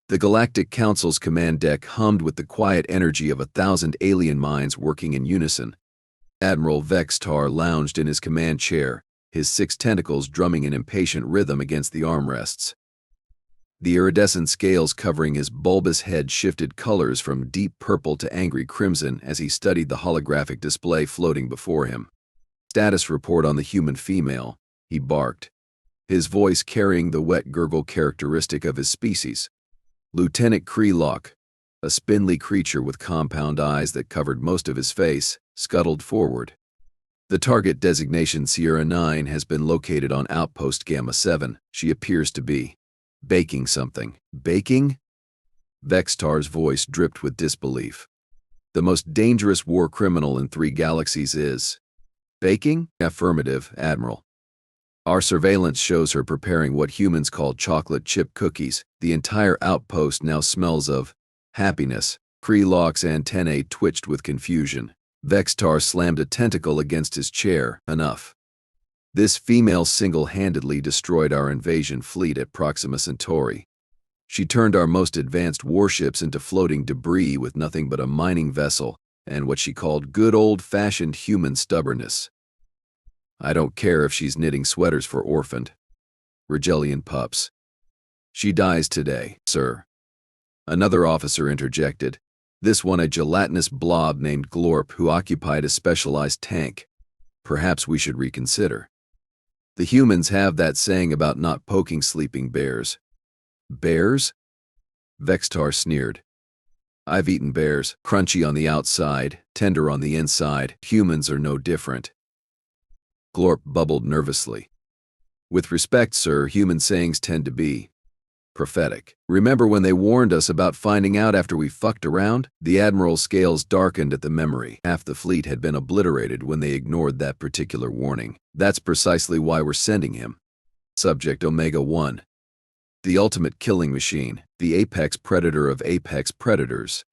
The Galactic Council's command deck hummed with the quiet energy of 1,000 alien minds working in unison. Admiral Vex'tar lounged in his command chair, his 6 tentacles drumming an impatient rhythm against the armrests. The iridescent scales covering his bulbous head shifted colors from deep purple to angry crimson as he studied the holographic display floating before him. Status report on the human female, he barked, his voice carrying the wet gurgle characteristic of his species. Lieutenant Krelock, a spindly creature with compound eyes that covered most of his face, scuttled forward. The target designation Sierra 9 has been located on Outpost Gamma 7. She appears to be baking something. Baking? Vex'tar's voice dripped with disbelief. The most dangerous war criminal in 3 galaxies is baking? Affirmative, Admiral. Our surveillance shows her preparing what humans call chocolate chip cookies. The entire outpost now smells of happiness. Krelock's antennae twitched with confusion. Vex'tar slammed a tentacle against his chair. Enough. This female single-handedly destroyed our invasion fleet at Proxima Centauri. She turned our most advanced warships into floating debris with nothing but a mining vessel and what she called good old-fashioned human stubbornness. I don't care if she's knitting sweaters for orphaned Rigelian pups. She dies today, sir. Another officer interjected, this one a gelatinous blob named Glorp who occupied a specialized tank. Perhaps we should reconsider. The humans have that saying about not poking sleeping bears. Bears? Vex'tar sneered. I've eaten bears, crunchy on the outside, tender on the inside. Humans are no different. Glorp bubbled nervously. With respect, sir, human sayings tend to be prophetic. Remember when they warned us about finding out after we fucked around? The Admiral's scales darkened at the memory. Half the fleet had been obliterated when they ignored that particular warning. That's precisely why we're sending him. Subject Omega-1. The ultimate killing machine, the apex predator of apex predators.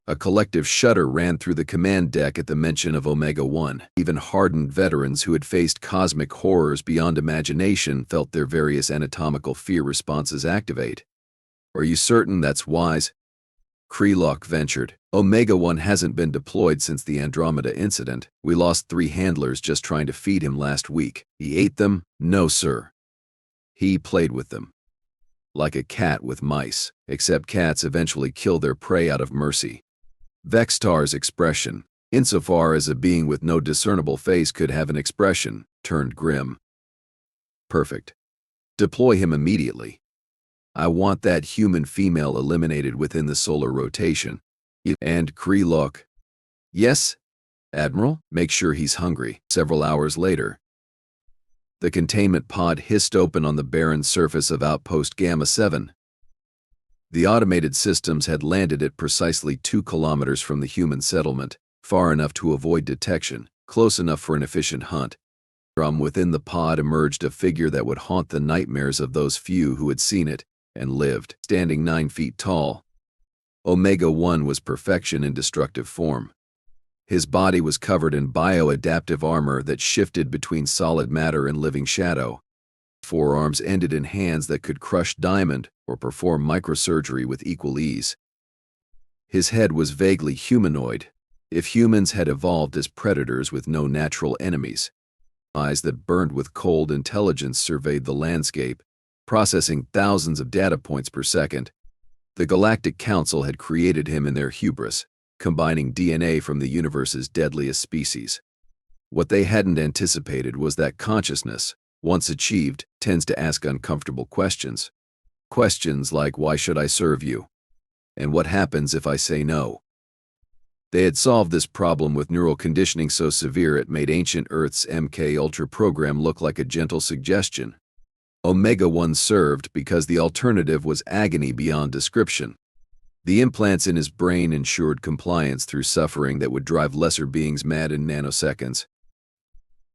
A collective shudder ran through the command deck at the mention of Omega-1. Even hardened veterans who had faced cosmic horrors beyond imagination felt their various anatomical fear responses activate. Are you certain that's wise? Krelock ventured. Omega-1 hasn't been deployed since the Andromeda incident. We lost 3 handlers just trying to feed him last week. He ate them? No, sir. He played with them. Like a cat with mice, except cats eventually kill their prey out of mercy. Vex'tar's expression, insofar as a being with no discernible face could have an expression, turned grim. Perfect. Deploy him immediately. I want that human female eliminated within the solar rotation. And Krelock. Yes, Admiral, make sure he's hungry. Several hours later, the containment pod hissed open on the barren surface of Outpost Gamma 7. The automated systems had landed at precisely 2 kilometers from the human settlement, far enough to avoid detection, close enough for an efficient hunt. From within the pod emerged a figure that would haunt the nightmares of those few who had seen it and lived, standing 9 feet tall. Omega-1 was perfection in destructive form. His body was covered in bioadaptive armor that shifted between solid matter and living shadow. Forearms ended in hands that could crush diamond or perform microsurgery with equal ease. His head was vaguely humanoid, if humans had evolved as predators with no natural enemies. Eyes that burned with cold intelligence surveyed the landscape, processing thousands of data points per second. The Galactic Council had created him in their hubris, combining DNA from the universe's deadliest species. What they hadn't anticipated was that consciousness, once achieved, tends to ask uncomfortable questions. Questions like, why should I serve you? And what happens if I say no? They had solved this problem with neural conditioning so severe it made ancient Earth's MK Ultra program look like a gentle suggestion. Omega-1 served because the alternative was agony beyond description. The implants in his brain ensured compliance through suffering that would drive lesser beings mad in nanoseconds.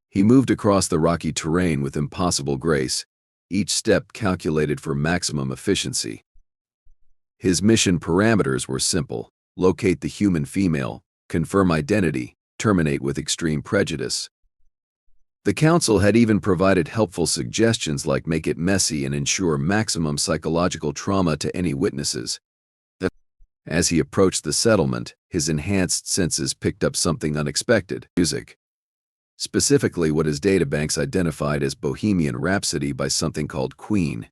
He moved across the rocky terrain with impossible grace, each step calculated for maximum efficiency. His mission parameters were simple: locate the human female, confirm identity, terminate with extreme prejudice. The council had even provided helpful suggestions like make it messy and ensure maximum psychological trauma to any witnesses. As he approached the settlement, his enhanced senses picked up something unexpected: music. Specifically what his databanks identified as Bohemian Rhapsody by something called Queen.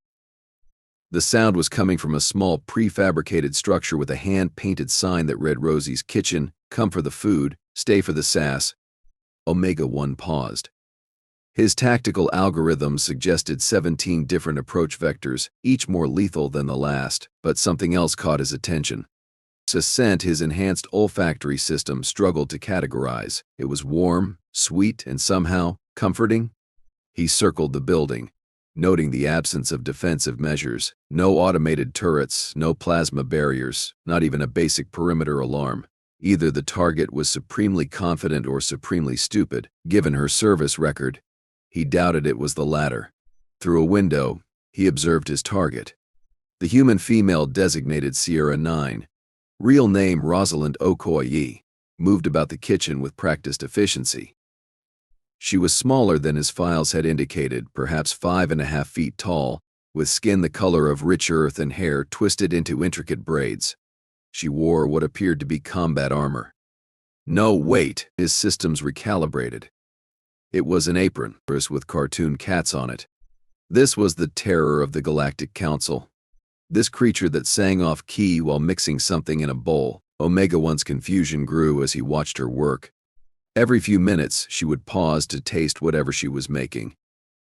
The sound was coming from a small prefabricated structure with a hand-painted sign that read Rosie's Kitchen, come for the food, stay for the sass. Omega-1 paused. His tactical algorithm suggested 17 different approach vectors, each more lethal than the last, but something else caught his attention. A scent his enhanced olfactory system struggled to categorize. It was warm, sweet, and somehow comforting. He circled the building, noting the absence of defensive measures. No automated turrets, no plasma barriers, not even a basic perimeter alarm. Either the target was supremely confident or supremely stupid. Given her service record, he doubted it was the latter. Through a window, he observed his target. The human female designated Sierra 9, real name Rosalind Okoye, moved about the kitchen with practiced efficiency. She was smaller than his files had indicated, perhaps 5.5 feet tall, with skin the color of rich earth and hair twisted into intricate braids. She wore what appeared to be combat armor. No, wait, his systems recalibrated. It was an apron, with cartoon cats on it. This was the terror of the Galactic Council. This creature that sang off key while mixing something in a bowl. Omega-1's confusion grew as he watched her work. Every few minutes, she would pause to taste whatever she was making,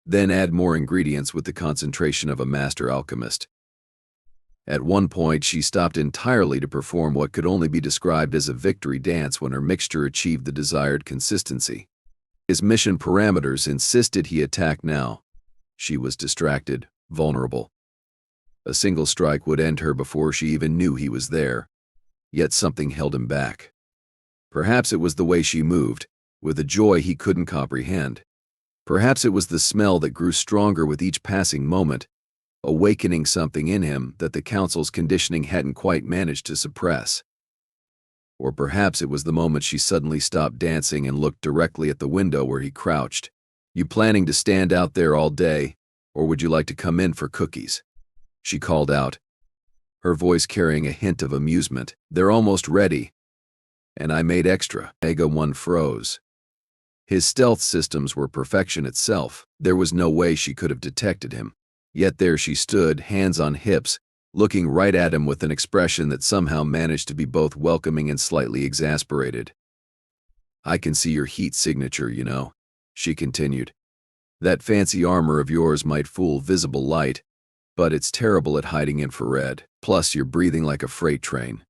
then add more ingredients with the concentration of a master alchemist. At one point, she stopped entirely to perform what could only be described as a victory dance when her mixture achieved the desired consistency. His mission parameters insisted he attack now. She was distracted, vulnerable. A single strike would end her before she even knew he was there. Yet something held him back. Perhaps it was the way she moved, with a joy he couldn't comprehend. Perhaps it was the smell that grew stronger with each passing moment, awakening something in him that the council's conditioning hadn't quite managed to suppress. Or perhaps it was the moment she suddenly stopped dancing and looked directly at the window where he crouched. You planning to stand out there all day, or would you like to come in for cookies? She called out, her voice carrying a hint of amusement. They're almost ready. And I made extra. Omega-1 froze. His stealth systems were perfection itself. There was no way she could have detected him. Yet there she stood, hands on hips, looking right at him with an expression that somehow managed to be both welcoming and slightly exasperated. I can see your heat signature, you know, she continued. That fancy armor of yours might fool visible light, but it's terrible at hiding infrared. Plus, you're breathing like a freight train.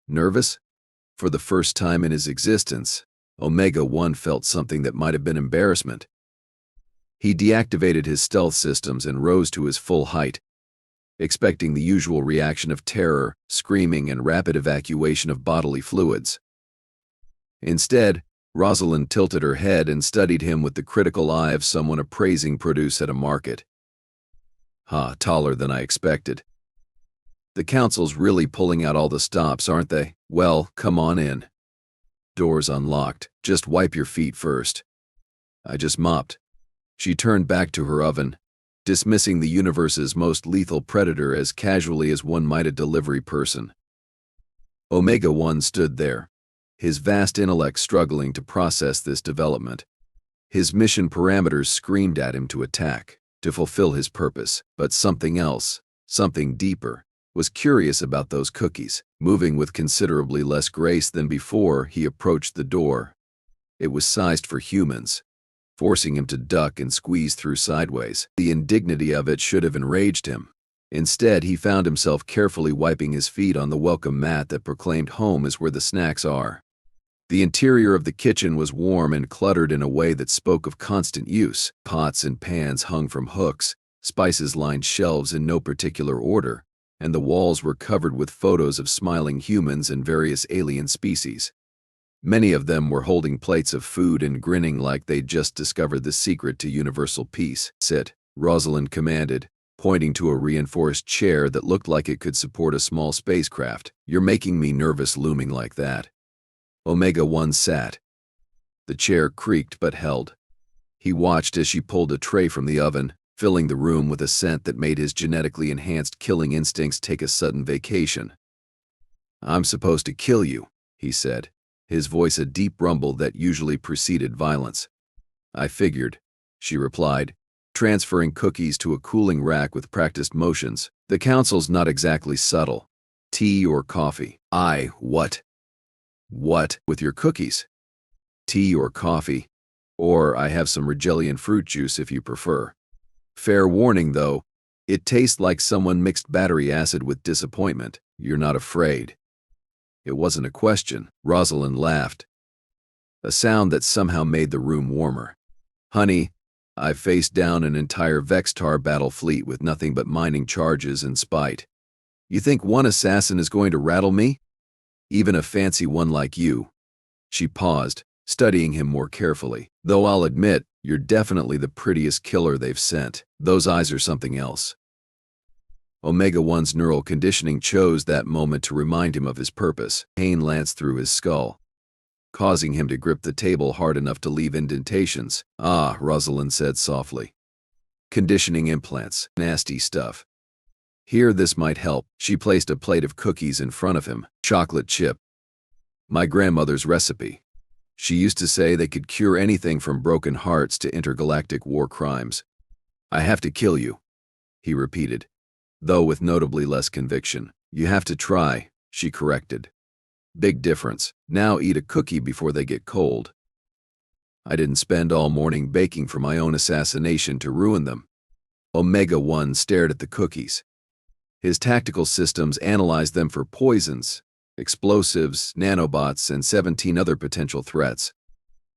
Nervous? For the first time in his existence, Omega-1 felt something that might have been embarrassment. He deactivated his stealth systems and rose to his full height, expecting the usual reaction of terror, screaming, and rapid evacuation of bodily fluids. Instead, Rosalind tilted her head and studied him with the critical eye of someone appraising produce at a market. Taller than I expected. The council's really pulling out all the stops, aren't they? Well, come on in. Doors unlocked. Just wipe your feet first. I just mopped. She turned back to her oven, dismissing the universe's most lethal predator as casually as one might a delivery person. Omega-1 stood there, his vast intellect struggling to process this development. His mission parameters screamed at him to attack, to fulfill his purpose, but something else, something deeper, was curious about those cookies. Moving with considerably less grace than before, he approached the door. It was sized for humans, forcing him to duck and squeeze through sideways. The indignity of it should have enraged him. Instead, he found himself carefully wiping his feet on the welcome mat that proclaimed home is where the snacks are. The interior of the kitchen was warm and cluttered in a way that spoke of constant use. Pots and pans hung from hooks, spices lined shelves in no particular order, and the walls were covered with photos of smiling humans and various alien species. Many of them were holding plates of food and grinning like they'd just discovered the secret to universal peace. Sit, Rosalind commanded, pointing to a reinforced chair that looked like it could support a small spacecraft. You're making me nervous looming like that. Omega-1 sat. The chair creaked but held. He watched as she pulled a tray from the oven, filling the room with a scent that made his genetically enhanced killing instincts take a sudden vacation. "I'm supposed to kill you," he said, his voice a deep rumble that usually preceded violence. "I figured," she replied, transferring cookies to a cooling rack with practiced motions. "The council's not exactly subtle. Tea or coffee?" What? What with your cookies? Tea or coffee? Or I have some Regellian fruit juice if you prefer. Fair warning, though, it tastes like someone mixed battery acid with disappointment. You're not afraid. It wasn't a question. Rosalind laughed, a sound that somehow made the room warmer. "Honey, I've faced down an entire Vex'tar battle fleet with nothing but mining charges and spite. You think one assassin is going to rattle me? Even a fancy one like you." She paused, studying him more carefully. "Though I'll admit, you're definitely the prettiest killer they've sent. Those eyes are something else." Omega-1's neural conditioning chose that moment to remind him of his purpose. Pain lanced through his skull, causing him to grip the table hard enough to leave indentations. "Ah," Rosalind said softly. "Conditioning implants. Nasty stuff. Here, this might help." She placed a plate of cookies in front of him. "Chocolate chip. My grandmother's recipe. She used to say they could cure anything from broken hearts to intergalactic war crimes." "I have to kill you," he repeated, though with notably less conviction. "You have to try," she corrected. "Big difference. Now eat a cookie before they get cold." "I didn't spend all morning baking for my own assassination to ruin them." Omega-1 stared at the cookies. His tactical systems analyzed them for poisons, explosives, nanobots, and 17 other potential threats.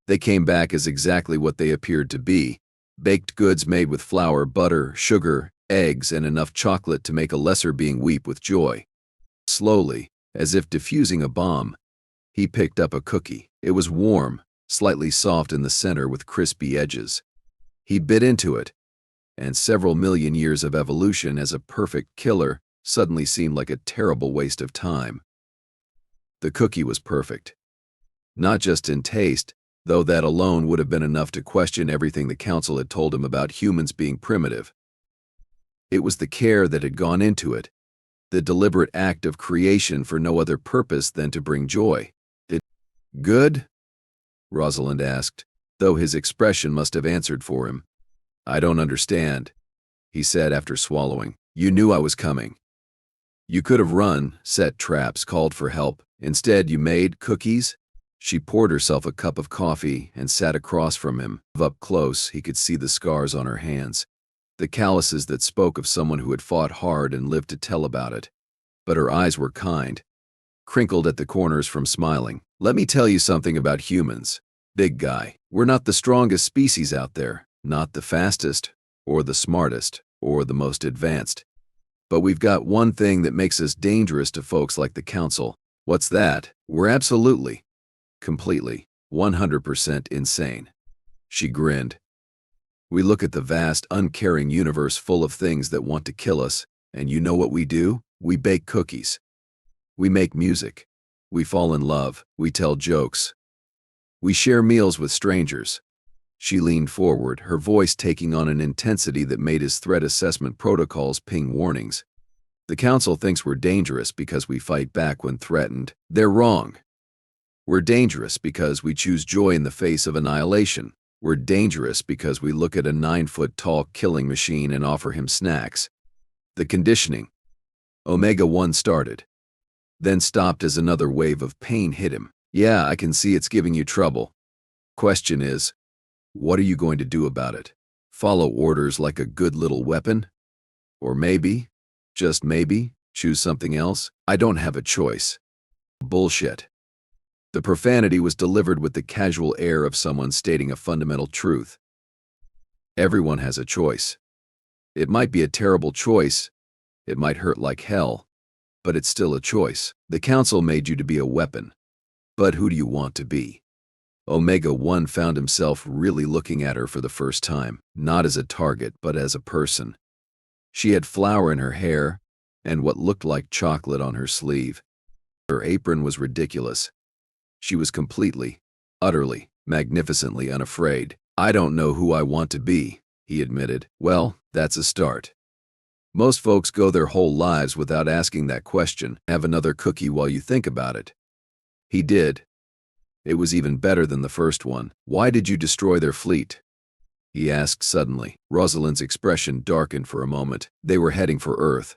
They came back as exactly what they appeared to be: baked goods made with flour, butter, sugar, eggs, and enough chocolate to make a lesser being weep with joy. Slowly, as if diffusing a bomb, he picked up a cookie. It was warm, slightly soft in the center with crispy edges. He bit into it, and several million years of evolution as a perfect killer suddenly seemed like a terrible waste of time. The cookie was perfect. Not just in taste, though that alone would have been enough to question everything the council had told him about humans being primitive. It was the care that had gone into it, the deliberate act of creation for no other purpose than to bring joy. "It good?" Rosalind asked, though his expression must have answered for him. "I don't understand," he said after swallowing. "You knew I was coming. You could have run, set traps, called for help. Instead, you made cookies." She poured herself a cup of coffee and sat across from him. Up close, he could see the scars on her hands, the calluses that spoke of someone who had fought hard and lived to tell about it. But her eyes were kind, crinkled at the corners from smiling. "Let me tell you something about humans, big guy. We're not the strongest species out there, not the fastest, or the smartest, or the most advanced. But we've got one thing that makes us dangerous to folks like the Council." "What's that?" "We're absolutely, completely, 100% insane." She grinned. "We look at the vast, uncaring universe full of things that want to kill us, and you know what we do? We bake cookies. We make music. We fall in love. We tell jokes. We share meals with strangers." She leaned forward, her voice taking on an intensity that made his threat assessment protocols ping warnings. "The Council thinks we're dangerous because we fight back when threatened. They're wrong. We're dangerous because we choose joy in the face of annihilation. We're dangerous because we look at a 9-foot-tall killing machine and offer him snacks." The conditioning. Omega-1 started, then stopped as another wave of pain hit him. "Yeah, I can see it's giving you trouble. Question is, what are you going to do about it? Follow orders like a good little weapon? Or maybe, just maybe, choose something else?" "I don't have a choice." "Bullshit." The profanity was delivered with the casual air of someone stating a fundamental truth. "Everyone has a choice. It might be a terrible choice. It might hurt like hell. But it's still a choice. The Council made you to be a weapon. But who do you want to be?" Omega-1 found himself really looking at her for the first time, not as a target, but as a person. She had flour in her hair and what looked like chocolate on her sleeve. Her apron was ridiculous. She was completely, utterly, magnificently unafraid. I don't know who I want to be, he admitted. Well, that's a start. Most folks go their whole lives without asking that question. Have another cookie while you think about it. He did. It was even better than the first one. Why did you destroy their fleet? He asked suddenly. Rosalind's expression darkened for a moment. They were heading for Earth.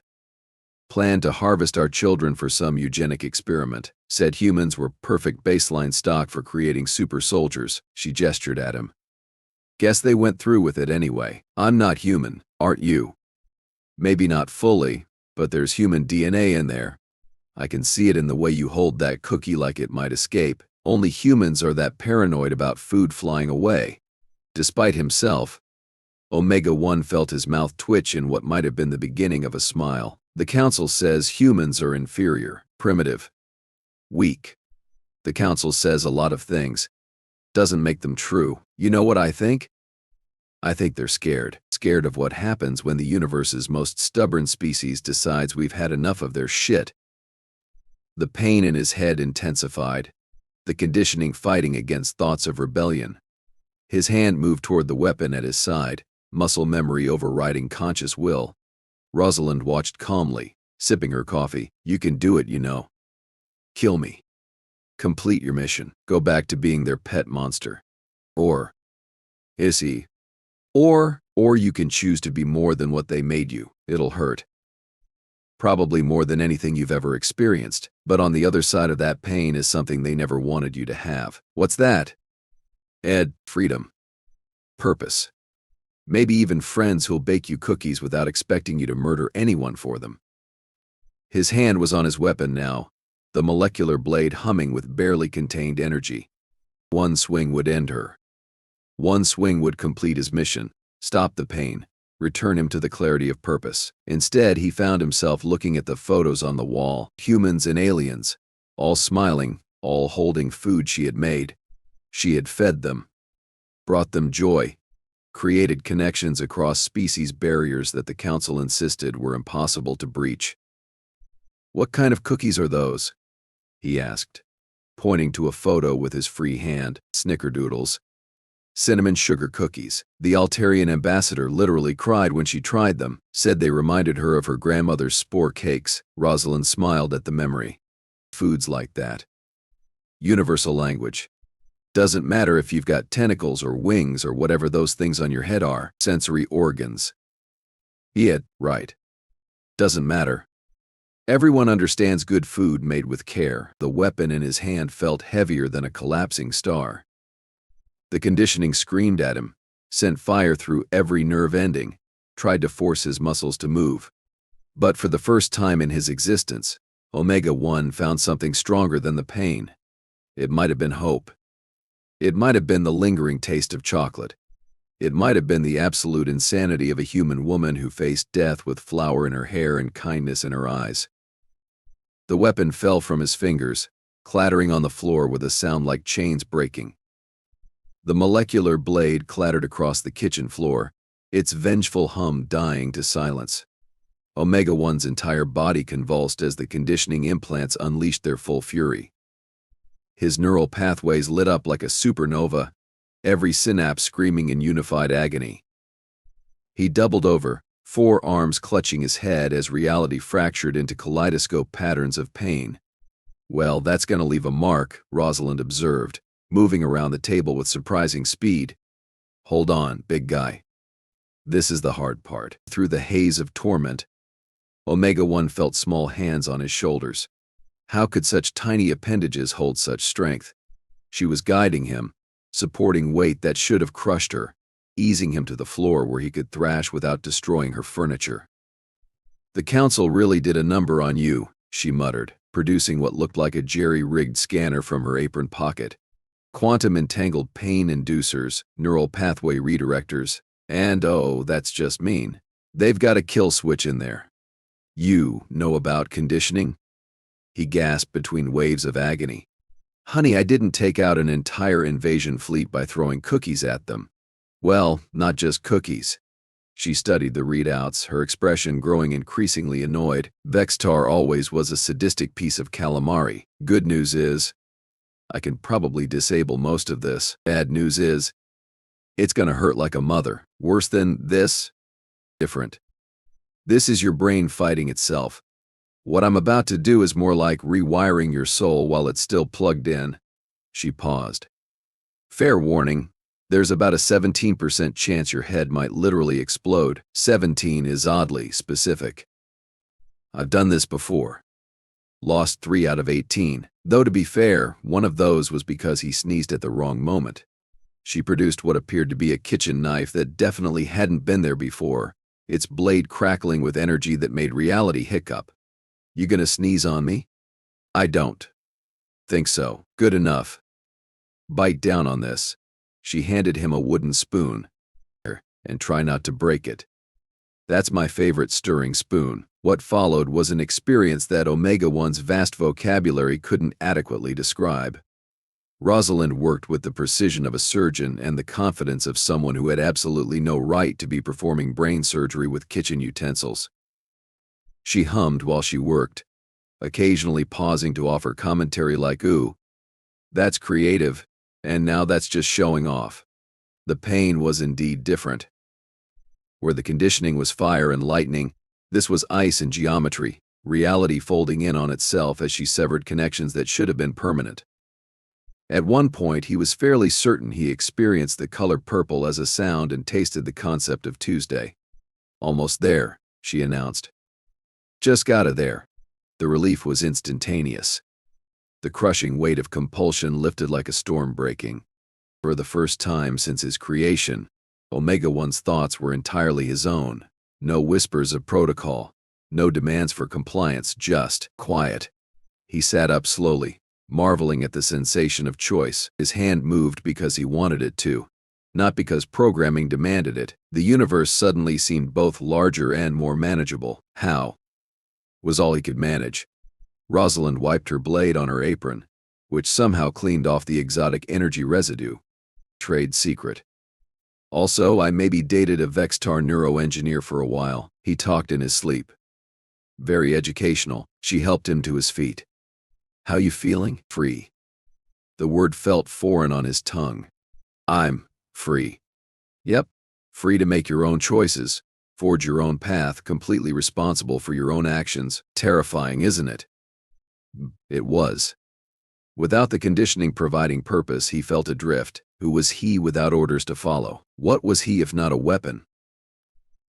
Planned to harvest our children for some eugenic experiment. Said humans were perfect baseline stock for creating super soldiers. She gestured at him. Guess they went through with it anyway. I'm not human, aren't you? Maybe not fully, but there's human DNA in there. I can see it in the way you hold that cookie like it might escape. Only humans are that paranoid about food flying away. Despite himself, Omega-1 felt his mouth twitch in what might have been the beginning of a smile. The Council says humans are inferior, primitive, weak. The Council says a lot of things. Doesn't make them true. You know what I think? I think they're scared. Scared of what happens when the universe's most stubborn species decides we've had enough of their shit. The pain in his head intensified, the conditioning fighting against thoughts of rebellion. His hand moved toward the weapon at his side, muscle memory overriding conscious will. Rosalind watched calmly, sipping her coffee. You can do it, you know. Kill me. Complete your mission. Go back to being their pet monster. Or, is he? Or you can choose to be more than what they made you. It'll hurt. Probably more than anything you've ever experienced, but on the other side of that pain is something they never wanted you to have. What's that? Ed, freedom. Purpose. Maybe even friends who'll bake you cookies without expecting you to murder anyone for them. His hand was on his weapon now, the molecular blade humming with barely contained energy. One swing would end her. One swing would complete his mission, stop the pain, return him to the clarity of purpose. Instead, he found himself looking at the photos on the wall, humans and aliens, all smiling, all holding food she had made. She had fed them, brought them joy, created connections across species barriers that the Council insisted were impossible to breach. What kind of cookies are those? He asked, pointing to a photo with his free hand. Snickerdoodles. Cinnamon sugar cookies. The Altarian ambassador literally cried when she tried them, said they reminded her of her grandmother's spore cakes. Rosalind smiled at the memory. Foods like that. Universal language. Doesn't matter if you've got tentacles or wings or whatever those things on your head are. Sensory organs. Yeah, right. Doesn't matter. Everyone understands good food made with care. The weapon in his hand felt heavier than a collapsing star. The conditioning screamed at him, sent fire through every nerve ending, tried to force his muscles to move. But for the first time in his existence, Omega-1 found something stronger than the pain. It might have been hope. It might have been the lingering taste of chocolate. It might have been the absolute insanity of a human woman who faced death with flour in her hair and kindness in her eyes. The weapon fell from his fingers, clattering on the floor with a sound like chains breaking. The molecular blade clattered across the kitchen floor, its vengeful hum dying to silence. Omega-1's entire body convulsed as the conditioning implants unleashed their full fury. His neural pathways lit up like a supernova, every synapse screaming in unified agony. He doubled over, forearms clutching his head as reality fractured into kaleidoscope patterns of pain. Well, that's gonna leave a mark, Rosalind observed, moving around the table with surprising speed. Hold on, big guy. This is the hard part. Through the haze of torment, Omega-1 felt small hands on his shoulders. How could such tiny appendages hold such strength? She was guiding him, supporting weight that should have crushed her, easing him to the floor where he could thrash without destroying her furniture. The Council really did a number on you, she muttered, producing what looked like a jerry-rigged scanner from her apron pocket. Quantum-entangled pain inducers, neural pathway redirectors, and oh, that's just mean. They've got a kill switch in there. You know about conditioning? He gasped between waves of agony. Honey, I didn't take out an entire invasion fleet by throwing cookies at them. Well, not just cookies. She studied the readouts, her expression growing increasingly annoyed. Vex'tar always was a sadistic piece of calamari. Good news is, I can probably disable most of this. Bad news is, It's gonna hurt like a mother. Worse than this? Different. This is your brain fighting itself. What I'm about to do is more like rewiring your soul while it's still plugged in." She paused. "Fair warning, there's about a 17% chance your head might literally explode. 17 is oddly specific. I've done this before. Lost 3 out of 18, though to be fair, one of those was because he sneezed at the wrong moment." She produced what appeared to be a kitchen knife that definitely hadn't been there before, its blade crackling with energy that made reality hiccup. "You gonna sneeze on me?" "I don't think so. Good enough. Bite down on this." She handed him a wooden spoon. "And try not to break it." "That's my favorite stirring spoon." What followed was an experience that Omega-1's vast vocabulary couldn't adequately describe. Rosalind worked with the precision of a surgeon and the confidence of someone who had absolutely no right to be performing brain surgery with kitchen utensils. She hummed while she worked, occasionally pausing to offer commentary like, "Ooh, that's creative, and now that's just showing off." The pain was indeed different. Where the conditioning was fire and lightning, this was ice and geometry, reality folding in on itself as she severed connections that should have been permanent. At one point, he was fairly certain he experienced the color purple as a sound and tasted the concept of Tuesday. "Almost there," she announced. "Just gotta there." The relief was instantaneous. The crushing weight of compulsion lifted like a storm breaking. For the first time since his creation, Omega-1's thoughts were entirely his own. No whispers of protocol, no demands for compliance, just quiet. He sat up slowly, marveling at the sensation of choice. His hand moved because he wanted it to, not because programming demanded it. The universe suddenly seemed both larger and more manageable. How? Was all he could manage. Rosalind wiped her blade on her apron, which somehow cleaned off the exotic energy residue. Trade secret. "Also, I maybe dated a Vex'tar neuroengineer for a while." He talked in his sleep. Very educational. She helped him to his feet. "How you feeling?" "Free." The word felt foreign on his tongue. "I'm free." "Yep. Free to make your own choices, forge your own path, completely responsible for your own actions. Terrifying, isn't it?" It was. Without the conditioning providing purpose, he felt adrift. Who was he without orders to follow? What was he if not a weapon?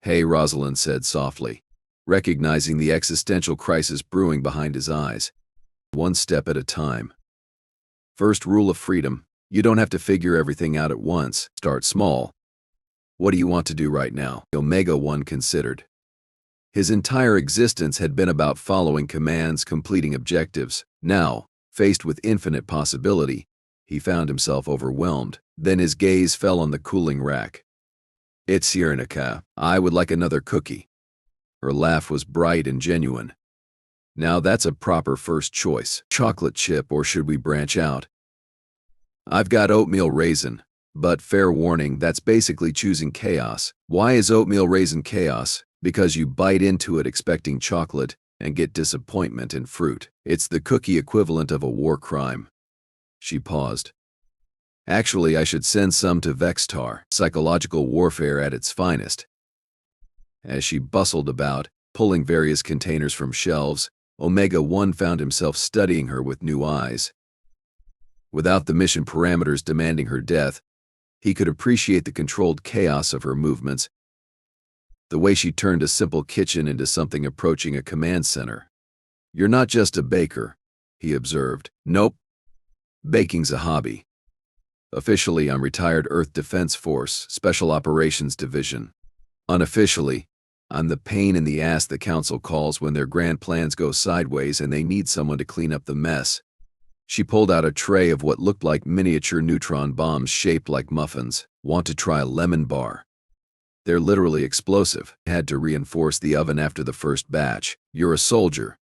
"Hey," Rosalind said softly, recognizing the existential crisis brewing behind his eyes. "One step at a time. First rule of freedom, you don't have to figure everything out at once. Start small. What do you want to do right now?" Omega-1 considered. His entire existence had been about following commands, completing objectives. Now, faced with infinite possibility, he found himself overwhelmed. Then his gaze fell on the cooling rack. "It's Yernica. I would like another cookie." Her laugh was bright and genuine. "Now that's a proper first choice. Chocolate chip, or should we branch out?" "I've got oatmeal raisin, but fair warning, that's basically choosing chaos." "Why is oatmeal raisin chaos?" "Because you bite into it expecting chocolate and get disappointment and fruit. It's the cookie equivalent of a war crime." She paused. "Actually, I should send some to Vex'tar. Psychological warfare at its finest." As she bustled about, pulling various containers from shelves, Omega-1 found himself studying her with new eyes. Without the mission parameters demanding her death, he could appreciate the controlled chaos of her movements, the way she turned a simple kitchen into something approaching a command center. "You're not just a baker," he observed. "Nope. Baking's a hobby. Officially, I'm retired Earth Defense Force, Special Operations Division. Unofficially, I'm the pain in the ass the Council calls when their grand plans go sideways and they need someone to clean up the mess." She pulled out a tray of what looked like miniature neutron bombs shaped like muffins. "Want to try a lemon bar? They're literally explosive. Had to reinforce the oven after the first batch." "You're a soldier."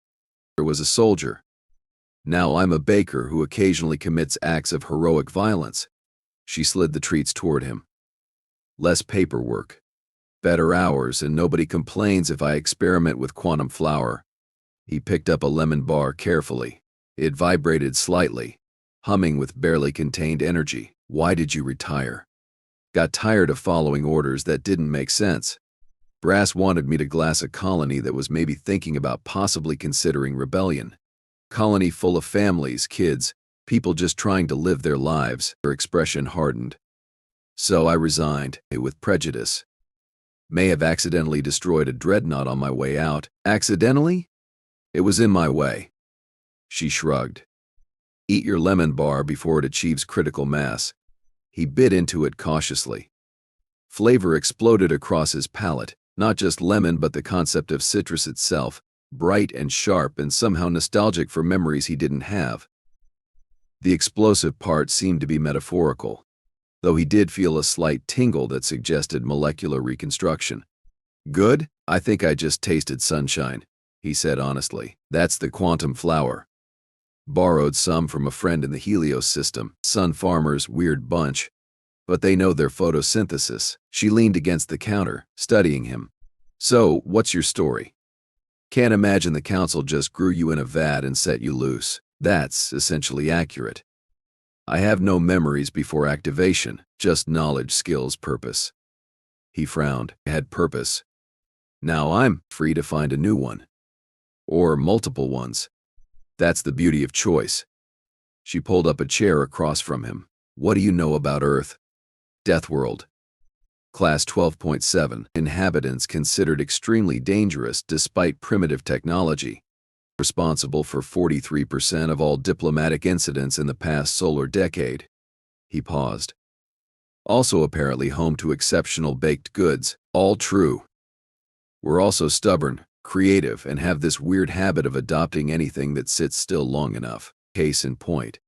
"There was a soldier. Now I'm a baker who occasionally commits acts of heroic violence." She slid the treats toward him. "Less paperwork. Better hours, and nobody complains if I experiment with quantum flour." He picked up a lemon bar carefully. It vibrated slightly, humming with barely contained energy. "Why did you retire?" Got tired of following orders that didn't make sense. Brass wanted me to glass a colony that was maybe thinking about possibly considering rebellion. Colony full of families, kids, people just trying to live their lives. Her expression hardened. So I resigned, with prejudice. May have accidentally destroyed a dreadnought on my way out. Accidentally? It was in my way. She shrugged. Eat your lemon bar before it achieves critical mass. He bit into it cautiously. Flavor exploded across his palate, not just lemon but the concept of citrus itself, bright and sharp and somehow nostalgic for memories he didn't have. The explosive part seemed to be metaphorical, though he did feel a slight tingle that suggested molecular reconstruction. Good? I think I just tasted sunshine, he said honestly. That's the quantum flower. Borrowed some from a friend in the Helios system. Sun farmers, weird bunch. But they know their photosynthesis. She leaned against the counter, studying him. So, what's your story? Can't imagine the council just grew you in a vat and set you loose. That's essentially accurate. I have no memories before activation, just knowledge, skills, purpose. He frowned. I had purpose. Now I'm free to find a new one. Or multiple ones. That's the beauty of choice. She pulled up a chair across from him. What do you know about Earth? Death World. Class 12.7. Inhabitants considered extremely dangerous despite primitive technology. Responsible for 43% of all diplomatic incidents in the past solar decade. He paused. Also apparently home to exceptional baked goods. All true. We're also stubborn, creative, and have this weird habit of adopting anything that sits still long enough. Case in point.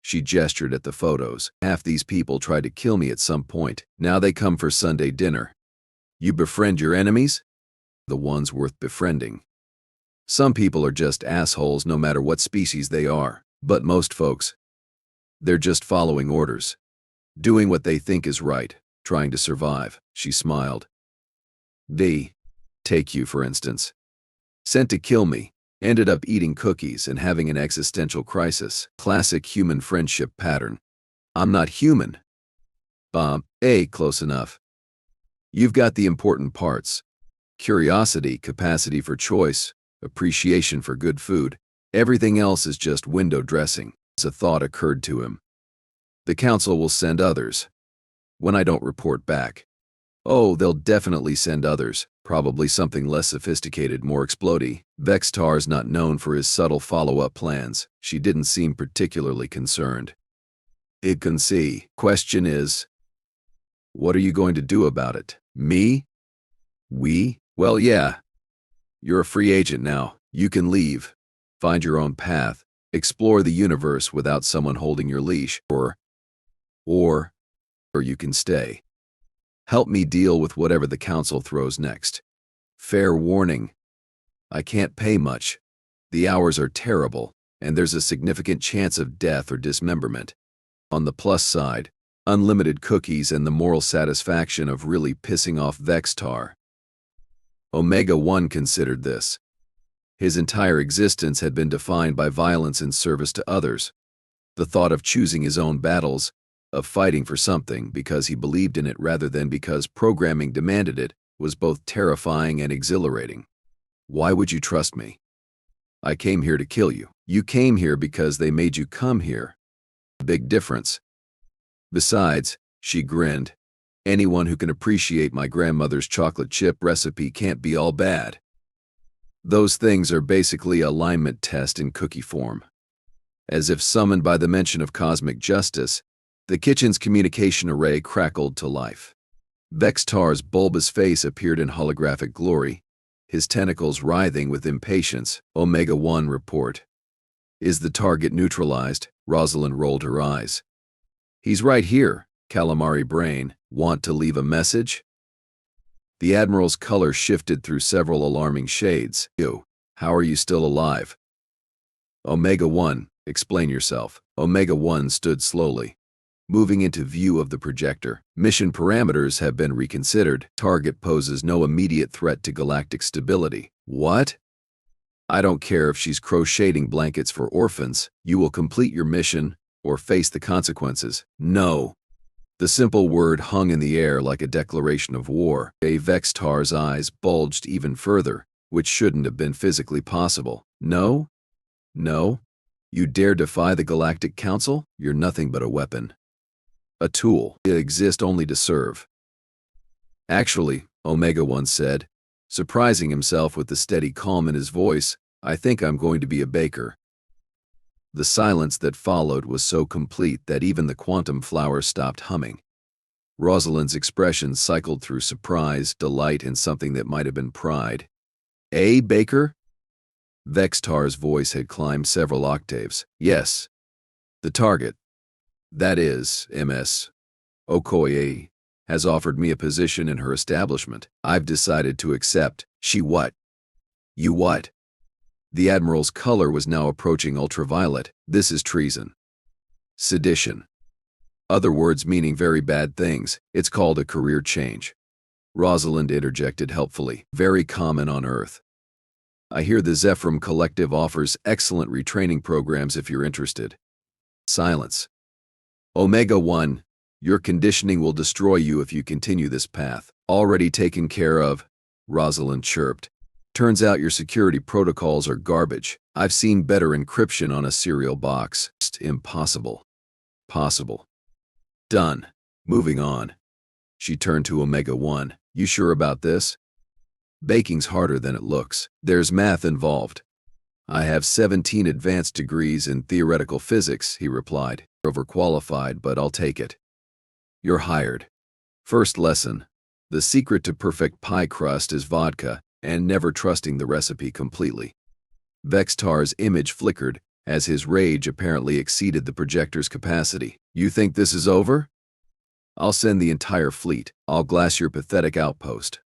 She gestured at the photos. Half these people tried to kill me at some point. Now they come for Sunday dinner. You befriend your enemies? The ones worth befriending. Some people are just assholes no matter what species they are. But most folks, they're just following orders. Doing what they think is right. Trying to survive. She smiled. Take you, for instance. Sent to kill me. Ended up eating cookies and having an existential crisis. Classic human friendship pattern. I'm not human. Close enough. You've got the important parts. Curiosity, capacity for choice, appreciation for good food. Everything else is just window dressing. A thought occurred to him. The council will send others. When I don't report back. Oh, they'll definitely send others. Probably something less sophisticated, more explodey. Vex'tar's not known for his subtle follow-up plans. She didn't seem particularly concerned. It can see. Question is, what are you going to do about it? Me? We? Well, yeah. You're a free agent now. You can leave. Find your own path. Explore the universe without someone holding your leash. Or you can stay. Help me deal with whatever the council throws next. Fair warning. I can't pay much. The hours are terrible, and there's a significant chance of death or dismemberment. On the plus side, unlimited cookies and the moral satisfaction of really pissing off Vex'tar. Omega-1 considered this. His entire existence had been defined by violence in service to others. The thought of choosing his own battles, of fighting for something because he believed in it rather than because programming demanded it, was both terrifying and exhilarating. Why would you trust me? I came here to kill you. You came here because they made you come here. Big difference. Besides, she grinned, anyone who can appreciate my grandmother's chocolate chip recipe can't be all bad. Those things are basically an alignment test in cookie form. As if summoned by the mention of cosmic justice, the kitchen's communication array crackled to life. Vex'tar's bulbous face appeared in holographic glory, his tentacles writhing with impatience. Omega-1 report. Is the target neutralized? Rosalind rolled her eyes. He's right here, calamari brain. Want to leave a message? The Admiral's color shifted through several alarming shades. You, how are you still alive? Omega-1, explain yourself. Omega-1 stood slowly, moving into view of the projector. Mission parameters have been reconsidered. Target poses no immediate threat to galactic stability. What? I don't care if she's crocheting blankets for orphans. You will complete your mission or face the consequences. No. The simple word hung in the air like a declaration of war. Vex'tar's eyes bulged even further, which shouldn't have been physically possible. No? No? You dare defy the Galactic Council? You're nothing but a weapon. A tool. You exist only to serve. Actually, Omega once said, surprising himself with the steady calm in his voice, I think I'm going to be a baker. The silence that followed was so complete that even the quantum flower stopped humming. Rosalind's expression cycled through surprise, delight, and something that might have been pride. A baker? Vex'tar's voice had climbed several octaves. Yes. The target, that is, Ms. Okoye, has offered me a position in her establishment. I've decided to accept. She what? You what? The Admiral's color was now approaching ultraviolet. This is treason. Sedition. Other words meaning very bad things. It's called a career change. Rosalind interjected helpfully. Very common on Earth. I hear the Zephyr Collective offers excellent retraining programs if you're interested. Silence. Omega-1, your conditioning will destroy you if you continue this path. Already taken care of, Rosalind chirped. Turns out your security protocols are garbage. I've seen better encryption on a cereal box. Impossible. Possible. Done. Moving on. She turned to Omega-1. You sure about this? Baking's harder than it looks. There's math involved. I have 17 advanced degrees in theoretical physics, he replied. Overqualified, but I'll take it. You're hired. First lesson. The secret to perfect pie crust is vodka, and never trusting the recipe completely. Vex'tar's image flickered, as his rage apparently exceeded the projector's capacity. You think this is over? I'll send the entire fleet. I'll glass your pathetic outpost.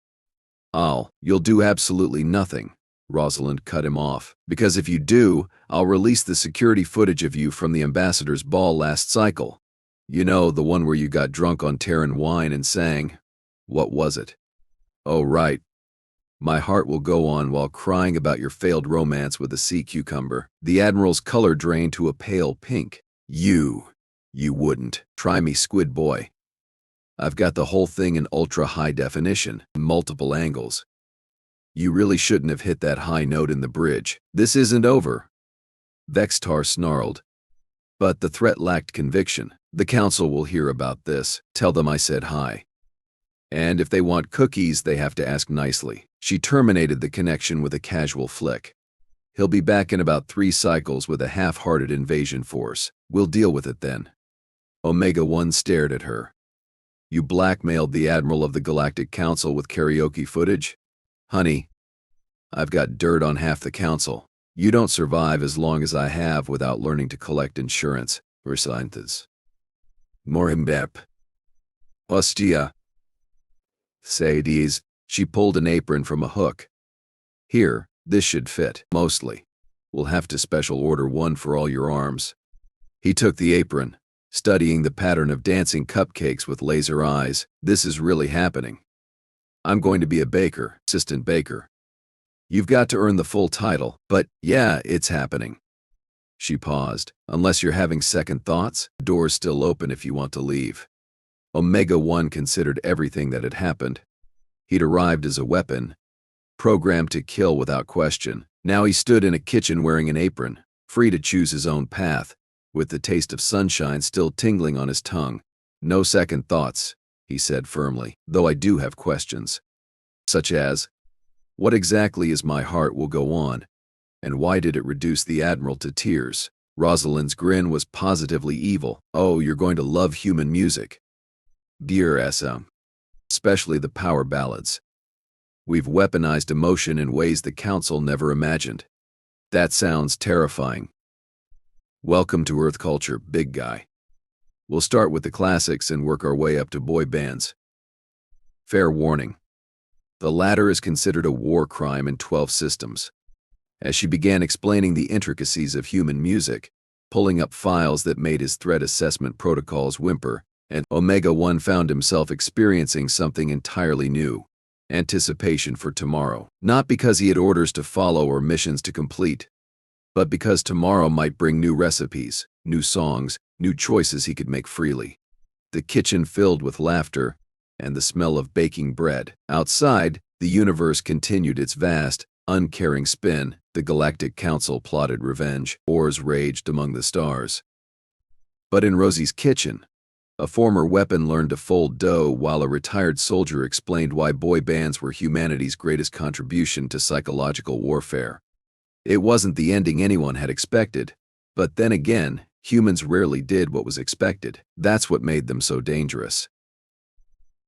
You'll do absolutely nothing, Rosalind cut him off. Because if you do, I'll release the security footage of you from the ambassador's ball last cycle. You know, the one where you got drunk on Terran wine and sang. What was it? Oh, right. My heart will go on while crying about your failed romance with a sea cucumber. The Admiral's color drained to a pale pink. You wouldn't. Try me, squid boy. I've got the whole thing in ultra-high definition, multiple angles. You really shouldn't have hit that high note in the bridge. This isn't over. Vex'tar snarled. But the threat lacked conviction. The council will hear about this. Tell them I said hi. And if they want cookies, they have to ask nicely. She terminated the connection with a casual flick. He'll be back in about 3 cycles with a half-hearted invasion force. We'll deal with it then. Omega-1 stared at her. You blackmailed the Admiral of the Galactic Council with karaoke footage? Honey, I've got dirt on half the council. You don't survive as long as I have without learning to collect insurance. Versailles. Morimbep. Ostia. Sades. She pulled an apron from a hook. Here, this should fit. Mostly. We'll have to special order one for all your arms. He took the apron, studying the pattern of dancing cupcakes with laser eyes. This is really happening. I'm going to be a baker, assistant baker. You've got to earn the full title, but yeah, it's happening. She paused. Unless you're having second thoughts, the door's still open if you want to leave. Omega-1 considered everything that had happened. He'd arrived as a weapon, programmed to kill without question. Now he stood in a kitchen wearing an apron, free to choose his own path, with the taste of sunshine still tingling on his tongue. No second thoughts, he said firmly, though I do have questions. Such as, what exactly is my heart will go on, and why did it reduce the Admiral to tears? Rosalind's grin was positively evil. Oh, you're going to love human music. Dear SM. Especially the power ballads. We've weaponized emotion in ways the Council never imagined. That sounds terrifying. Welcome to Earth culture, big guy. We'll start with the classics and work our way up to boy bands. Fair warning. The latter is considered a war crime in 12 systems. As she began explaining the intricacies of human music, pulling up files that made his threat assessment protocols whimper, and Omega-1 found himself experiencing something entirely new. Anticipation for tomorrow. Not because he had orders to follow or missions to complete, but because tomorrow might bring new recipes, new songs, new choices he could make freely. the kitchen filled with laughter and the smell of baking bread. Outside, the universe continued its vast, uncaring spin. The Galactic Council plotted revenge. Wars raged among the stars. But in Rosie's kitchen, a former weapon learned to fold dough while a retired soldier explained why boy bands were humanity's greatest contribution to psychological warfare. It wasn't the ending anyone had expected, but then again, humans rarely did what was expected. That's what made them so dangerous.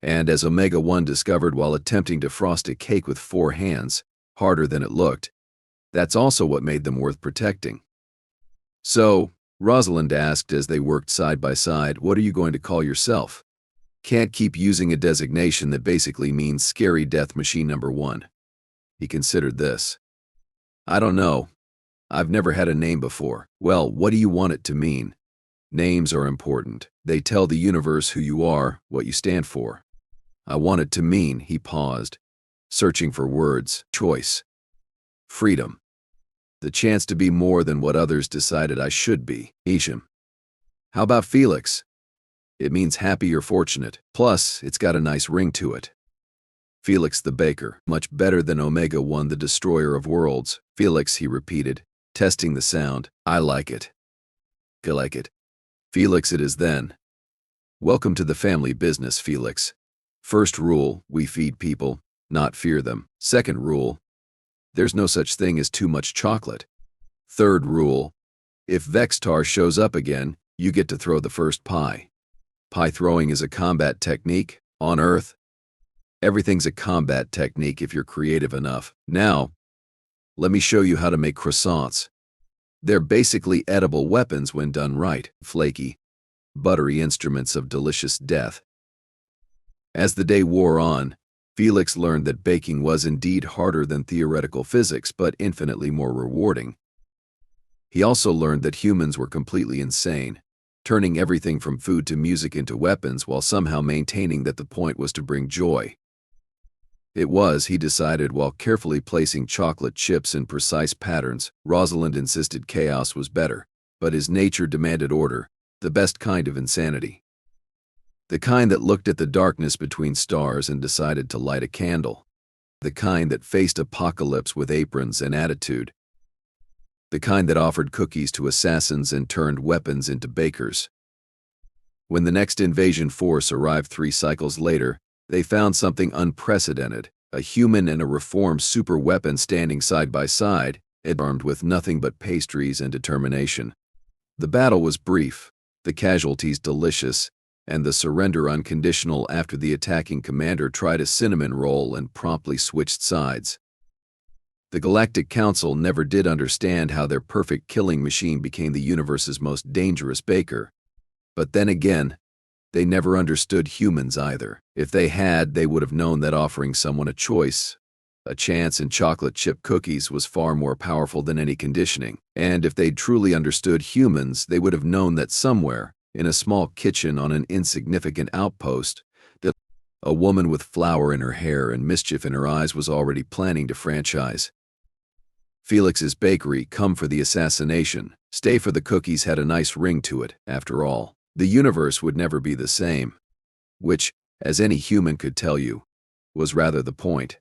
And as Omega-1 discovered while attempting to frost a cake with 4 hands, harder than it looked, that's also what made them worth protecting. So, Rosalind asked as they worked side by side, "What are you going to call yourself?" Can't keep using a designation that basically means Scary Death Machine Number 1. He considered this. "I don't know. I've never had a name before." "Well, what do you want it to mean?" "Names are important. They tell the universe who you are, what you stand for." "I want it to mean," he paused, searching for words, "choice. Freedom. The chance to be more than what others decided I should be." Isham. "How about Felix?" "It means happy or fortunate. Plus, it's got a nice ring to it." "Felix the Baker. Much better than Omega-1, the destroyer of worlds." "Felix," he repeated, testing the sound. "I like it." "I like it." "Felix it is then." "Welcome to the family business, Felix. First rule, we feed people, not fear them. Second rule, there's no such thing as too much chocolate. Third rule, if Vex'tar shows up again, you get to throw the first pie. Pie throwing is a combat technique, on Earth. Everything's a combat technique if you're creative enough. Now, let me show you how to make croissants. They're basically edible weapons when done right, flaky, buttery instruments of delicious death. As the day wore on, Felix learned that baking was indeed harder than theoretical physics, but infinitely more rewarding. He also learned that humans were completely insane, turning everything from food to music into weapons while somehow maintaining that the point was to bring joy. It was, he decided, while carefully placing chocolate chips in precise patterns. Rosalind insisted chaos was better, but his nature demanded order, the best kind of insanity. The kind that looked at the darkness between stars and decided to light a candle. The kind that faced apocalypse with aprons and attitude. The kind that offered cookies to assassins and turned weapons into bakers. When the next invasion force arrived 3 cycles later, they found something unprecedented, a human and a reformed super weapon standing side by side, armed with nothing but pastries and determination. The battle was brief, the casualties delicious, and the surrender unconditional after the attacking commander tried a cinnamon roll and promptly switched sides. The Galactic Council never did understand how their perfect killing machine became the universe's most dangerous baker. But then again, they never understood humans either. If they had, they would have known that offering someone a choice, a chance in chocolate chip cookies, was far more powerful than any conditioning. And if they'd truly understood humans, they would have known that somewhere, in a small kitchen on an insignificant outpost, that a woman with flour in her hair and mischief in her eyes was already planning to franchise. Felix's bakery, come for the assassination, stay for the cookies, had a nice ring to it. After all, the universe would never be the same, which, as any human could tell you, was rather the point.